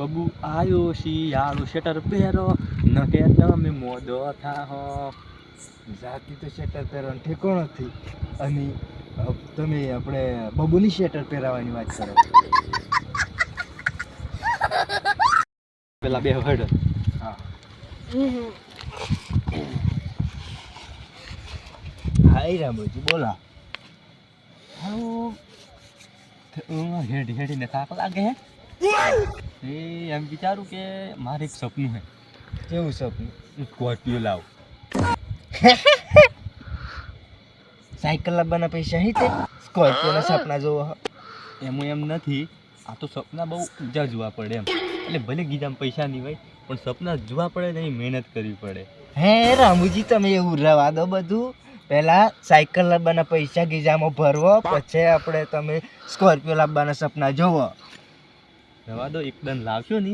બબુ આયો શિયાળું શેટર પહેરો ન કે તમે મોદો થાહો. જાતિ તો શેટર પહેરવાનું ઠેકાણો નથી અને તમે આપણે બબુની શેટર પહેરાવાની વાત કરો. પેલા બે હડ હા હાય રામજી બોલા. હેડી હેડીને થાક લાગે હે એ એમ વિચારું કે મારે એક સપનું હે. કેવું સપનું? સ્કોર્પિયો લાવ. સાયકલ લાવવાના પૈસા હી તે સ્કોર્પિયોના સપના જોવો. એમ એમ નથી, આ તો સપના બહુ ઊંચા જોવા પડે એમ. એટલે ભલે ગીધામાં પૈસા નહીં હોય પણ સપના જોવા પડે ને એ મહેનત કરવી પડે. હે રામુજી તમે એવું રવા દો બધું. પહેલા સાયકલ લાવવાના પૈસા ગીજામાં ભરવો પછી આપણે તમે સ્કોર્પિયો લાવવાના સપના જોવો. રવા દો, એકદમ લાવશો ને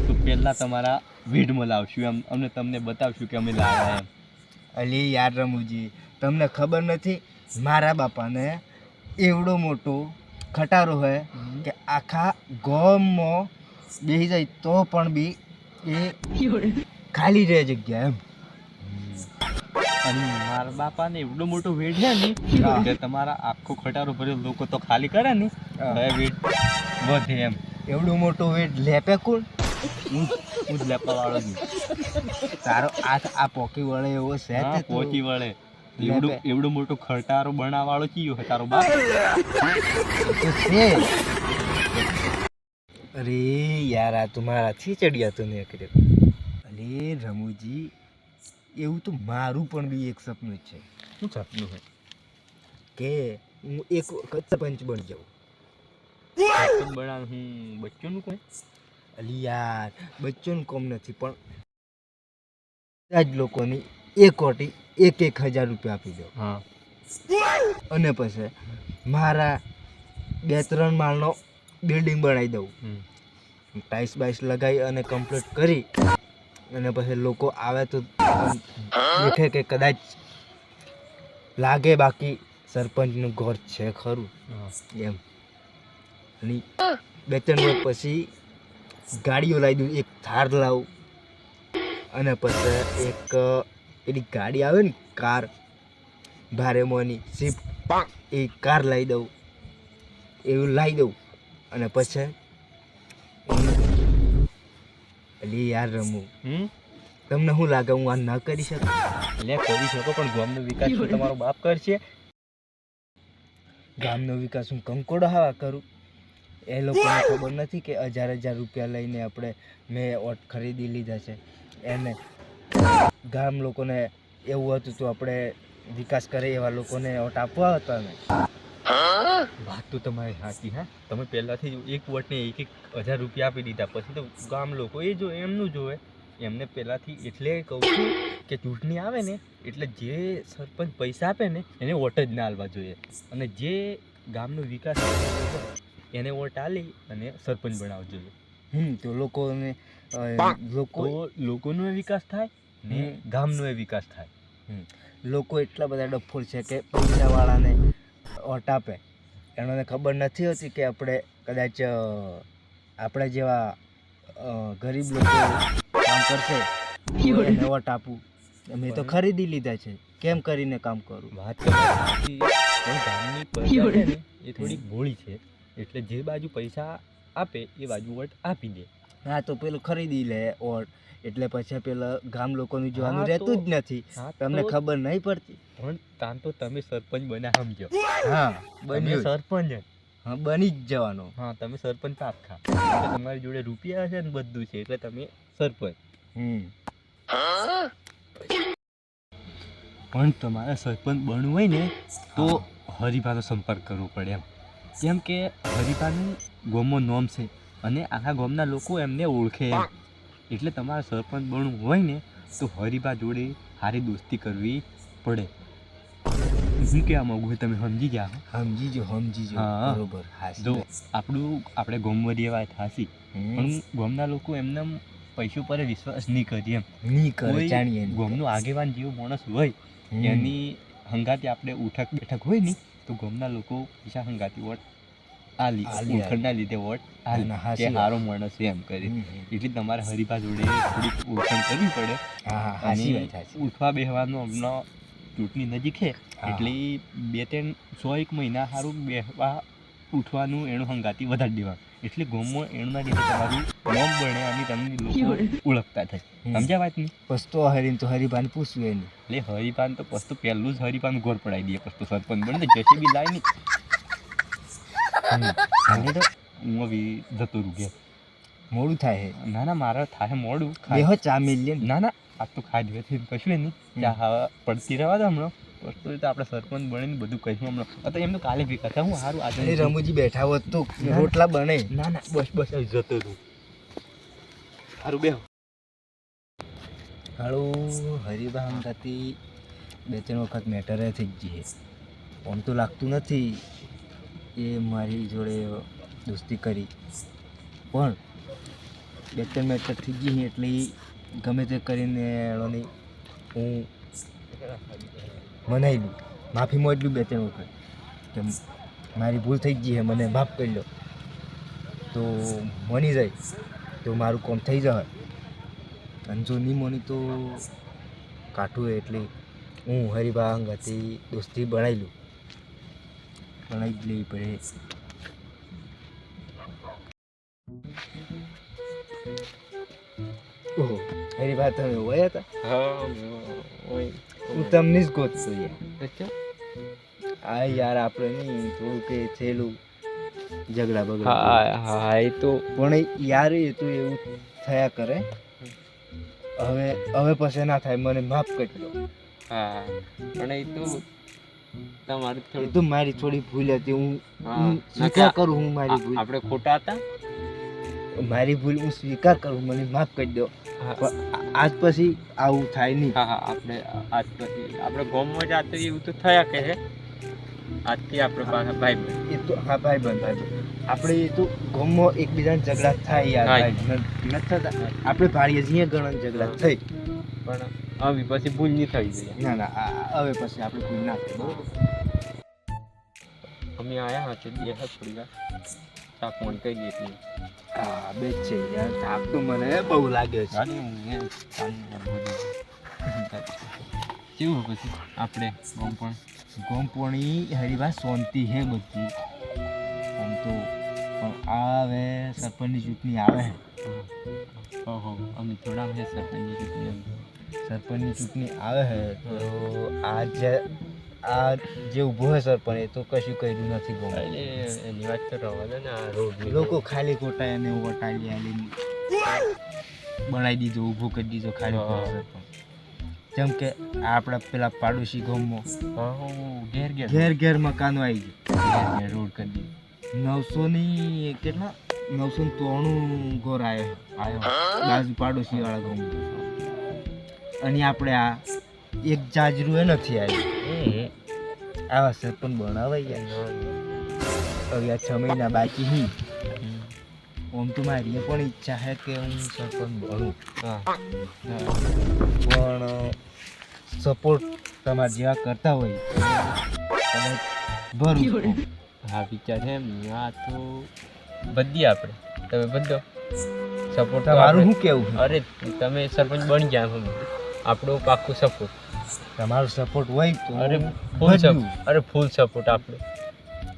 તો પહેલા તમારા વીડમાં લાવશું એમ, અમને તમને બતાવશું કે અમે લાવ્યા એમ. અલી યાર રમુજી તમને ખબર નથી મારા બાપાને એવડો મોટો ખટારો હોય કે આખા ગામમાં બેસી જાય તો પણ બી એ ખાલી રહે જગ્યા એમ. અને મારા બાપાને એવડો મોટો વેડ છે ને કે તમારા આખો ખટારો ભર્યો લોકો તો ખાલી કરે ને હવે વેડ વધે એમ. એવડો મોટો વેટ લેપે કોણ? હું જ લેપા વાળો છું. તારો હાથ આ પોકી વળે એવો છે હા, તે તું. પહોંચી વળે લેપે. એવડો મોટો ખટારો બનાવવાળો કયો હે તારો બાપ? તો છે. અરે યાર આ તો મારાથી ચડિયા તો નહીં કર્યો. અરે રમુજી એવું તો મારું પણ બી એક સપનું છે. શું સપનું હે? કે હું એક વખત સરપંચ બની જાઉં. બનાવ હું બચ્ચોનું કોઈ અલી યાર બચ્ચોનું કોમ નથી પણ બધા જ લોકોની એક કોટી 1,000 રૂપિયા આપી દો. હા અને પછી મારા 2-3 માળનો બિલ્ડિંગ બનાવી દઉં. ટાઇલ્સ બાઇલ્સ લગાવી અને કમ્પ્લીટ કરી અને પછી લોકો આવે તો દેખે કે કદાચ લાગે બાકી સરપંચનું ઘર છે ખરું એમ. અને 2-3 વર્ષ પછી ગાડીઓ લાવી દઉં. એક થાર લાવું અને પછી એક એની ગાડી આવે ને કાર ભારે મોની સ્વિફ્ટ એ કાર લાવી દઉં. એવું લાવી દઉં અને પછી અલી યાર રમું તમને શું લાગે હું આ ના કરી શકું? એટલે કરી શકો પણ ગામનો વિકાસ તો તમારો બાપ કરશે. ગામનો વિકાસ હું કંકોડો હવા કરું? એ લોકોને ખબર નથી કે 1,000 રૂપિયા લઈને આપણે મેં ઓટ ખરીદી લીધા છે. એને ગામ લોકોને એવું હતું તો આપણે વિકાસ કરે એવા લોકોને ઓટ આપવા હતા ને. વાત તો તમારી સાચી. હા, તમે પહેલાથી જ એક વોટને 1,000 રૂપિયા આપી દીધા પછી તો ગામ લોકો એ જો એમનું જોવે એમને પહેલાંથી. એટલે કહું છું કે ચૂંટણી આવે ને એટલે જે સરપંચ પૈસા આપે ને એને વોટ જ ના આલવા જોઈએ અને જે ગામનો વિકાસ એને વોટ આલી અને સરપંચ બનાવવો જોઈએ. તો લોકોને લોકોનો વિકાસ થાય ને ગામનો વિકાસ થાય. લોકો એટલા બધા ડફોળ છે કે પૈસાવાળાને ઓટ આપે એમને ખબર નથી હોતી કે આપણે કદાચ આપણા જેવા ગરીબ લોકો કામ કરશે તો એને ઓટ આપવું. મેં તો ખરીદી લીધા છે, કેમ કરીને કામ કરું? વાત તો સાચી, પણ ગામની પ્રજા છે ને એ થોડી ભોળી છે એટલે જે બાજુ પૈસા આપે એ બાજુ વોટ આપી દે. હા તો પેલું ખરીદી લે ઓટ એટલે પછી પેલા ગામ લોકોનું જોવાનું હા, રહેતું જ નથી. તમને ખબર નહીં પડતી. પણ તાન તો તમે સરપંચ બન્યા સમજો. હા તમે બન્યું. સરપંચ. હા બની જ જવાનો. હા, તમે સરપંચ આખા એટલે તમારી જોડે રૂપિયા છે ને બધું છે એટલે તમે સરપંચ. પણ તમારે સરપંચ બનવું હોય ને તો હરિભાનો સંપર્ક કરવો પડે એમ. કેમ કે હરિભાનું ગામમાં નોમ છે અને આખા ગામના લોકો એમને ઓળખે એમ. એટલે તમારે સરપંચ બનવું હોય ને તો હરિભા જોડે સારી દોસ્તી કરવી પડે. શું કહેવા માંગુ છું તમે સમજી ગયા? સમજી જો હા. બરોબર. જો આપણે ગામમાં રહેવાય થાશી પણ ગામના લોકો એમને પૈસો પર વિશ્વાસ નહીં કરીએ એમ. નહીં કરે કોઈ જાણીએ ગામનો આગેવાન જેવો માણસ હોય એની હંગાતી આપણે ઉઠક બેઠક હોય ને તો ગામના લોકો પૈસા હંગાતી વોટ આલી આલી. ઓળખણના લીધે વોટ ના, આલી હાચી કે વાત. હારો માણસ છે એમ કરી એટલે તમારે હરીફા જોડે થોડીક ઓળખાણ કરવી પડે હા હા અને સાચી વાત સાચી. ઉઠવા બેહવાનું હમણાં ચૂંટણી નજીક છે હા. એટલે 2-3 મહિના સારું બેહવા ઉઠવાનું એનું હંગાતી વધારી દેવાનું એટલે ગામમાં એના લીધે તમારું નામ બને અને તમને લોકો ઓળખતા થાય સમજ્યા વાત નહીં પછી તો હરીને તો હરીભાને પૂછવું એની. એટલે હરીપાન તો પછી તો પહેલું જ હરીપાન ઘોર પડાવી દઈએ પછી તો સરપંચ બને ને જશે બી લાય નહીં એટલે તો હું હવે જતો રહું ઘેર. મોડું થાય હે. ના ના મારે થાય મોડું બેહો ચા મિલીએ ને. ના ના આજ તો ખાઈ દીધું કશું નહીં ચા હવે પડતી રહેવા દો હમણાં પછી તો આપણે સરપંચ બનીને બધું કહીશું હમણાં તો એમ તો કાલે ભેગા થાય હું સારું અરે આજે રમુજી બેઠા હોત તો ના. રોટલા બને. ના ના બસ બસ હવે જતો રહું સારું બેહો હાલો હરીબા હંગાતી 2-3 વખત મેટરે થઈ જ છે. આમ તો લાગતું નથી એ મારી જોડે દોસ્તી કરી પણ 2-3 મેટર થઈ ગઈ એટલે ઈ ગમે તે કરીને એણોની હું મનાઈ લઉં માફી માંગી લઉં 2-3 વખત કે મારી ભૂલ થઈ ગઈ છે મને માફ કરી લો તો મની જાય તો મારું કામ થઈ જાય અને જો નહીં મની તો કાઠું હોય એટલે હું હરીબા અંગાથી દોસ્તી બનાવી લઉં બનાવી જ લેવી પડે. ઓહો હરીબા તમે હોય હતા હું તમને જ ગોતતો યાર. આ યાર આપણે નહીં થોડું કે થયેલું ઝઘડા બગડા હા એ તો પણ યાર એ તો એવું થયા કરે હવે હવે પછી ના થાય મને માફ કરી દો. હા પણ એ તો તમારે એ તો મારી થોડી ભૂલ હતી હું હા. હું સ્વીકાર કરું હું મારી ભૂલ આપણે ખોટા હતા મારી ભૂલ હું સ્વીકાર કરું મને માફ કરી દો પણ આજ પછી આવું થાય નહીં. હા હા આપણે આજ પછી આપણે ગામમાં જાતે એવું તો થયા કે છે આજથી આપણે પાછા ભાઈ બન એ તો હા ભાઈ બંધ આપણે એ તો ગામમાં એકબીજાને ઝઘડા થાય યાર હા. ભાઈ નથી થતા આપણે ભાળીએ છીએ ઘણા ઝઘડા થઈ પણ હવે પછી ભૂલ નહીં થઈ જાય ના ના હવે પછી આપણે ભૂલ ના થાય બરોબર. અમે આયા હતા બે થોડી વાર ચા ફોન કરી દઈએ એટલે હા બે જ છે યાર થાક તો મને બહુ લાગે છે. કેવું પછી આપણે ગામ પણ ગોમપોણી હરીબા શાંતિ હે બધી આમ તો પણ આ હવે સરપંચની ચૂંટણી આવે છે ઓહો અમે થોડા છે સરપંચની ચૂંટણી સરપંચની ચૂંટણી આવે છે તો આ જે ઊભો છે સરપંચ એ તો કશું કર્યું નથી ગોમ એટલે એની વાત તો રહેવા દે ને આ રોડની લોકો ખાલી ખોટા એને વટાલી આલીને બનાવી દીધો ઊભો કરી દીધો ખાલી હા. ખોટો સરપંચ. જેમ કે આપણા પેલા પાડોશી ગામમાં ઘેર ઘેર ઘેર ઘેર મકાનો આવી ઘેર રોડ કરી દીધી 900 કેટલા 993 ઘર આવ્યો બાજુ પાડોશી વાળા ગામમાં અને આપણે આ એક જાજરું એ નથી આવ્યું આવા સરપંચ બનાવાય યાર. હવે આ 6 મહિના બાકી હી આમ તો મારી પણ ઈચ્છા છે કે હું સરપંચ બનું પણ સપોર્ટ તમારા જેવા કરતા હોય તમે ભરું હા વિચાર છે એમ આ તો બધીએ આપણે તમે બધો સપોર્ટ તમારું શું કેવું છે? અરે તમે સરપંચ બની ગયા અમે આપણો પાક્કું સપોર્ટ તમારો સપોર્ટ હોય તો અરે ફૂલ સપોર્ટ અરે ફૂલ સપોર્ટ આપણે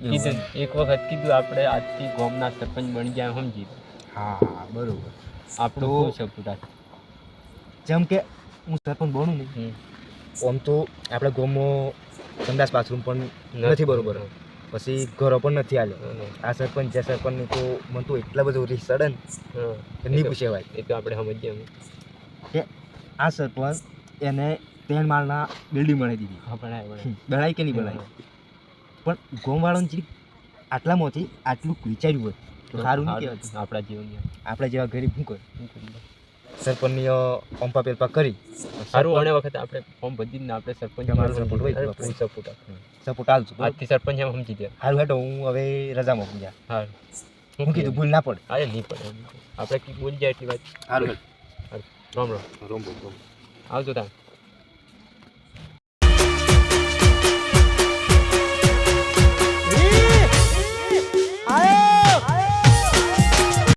કીધું એક વખત કીધું આપણે આજથી ગામના સરપંચ બની ગયા સમજી હા હા બરોબર. આપણો તો- ફૂલ સપોર્ટ આ જેમ કે હું સરપંચ બનું ને આમ તો આપણા ગામમાં સંડાસ બાથરૂમ પણ નથી બરોબર પછી ઘરો પણ નથી હાલે આ સરપંચ જે સરપંચની તો મને તો એટલા બધો રીસ ચડે ને કે નહીં પૂછેવાય એ તો આપણે સમજીએ અમે કે આ સરપંચ એને 3 માળના બિલ્ડિંગ બનાવી દીધી હા પણ બનાવી કે નહીં બનાવી પણ ગામવાળાને જે આટલામાંથી આટલું વિચાર્યું હોય તો સારું નહીં કહેવાય. આપણા જીવનમાં આપણા જેવા ગરીબ શું કરે સરપંચની પંપા પેલપા કરી સારું અને વખત આપણે ફોર્મ ભરી ને આપણે સરપંચ તમારો support હોય તો ફૂલ સપોર્ટ આપણે સપોર્ટ આલશું બરોબર? આજથી સરપંચ એમ સમજી ગયા સારું હેઠો હું હવે રજા મોકલી જા હા હું કીધું ભૂલ ના પડે અરે નહીં પડે આપણે બોલી જાય એટલી વાત સારું રામ રામ રોમ રોમ આવજો તાર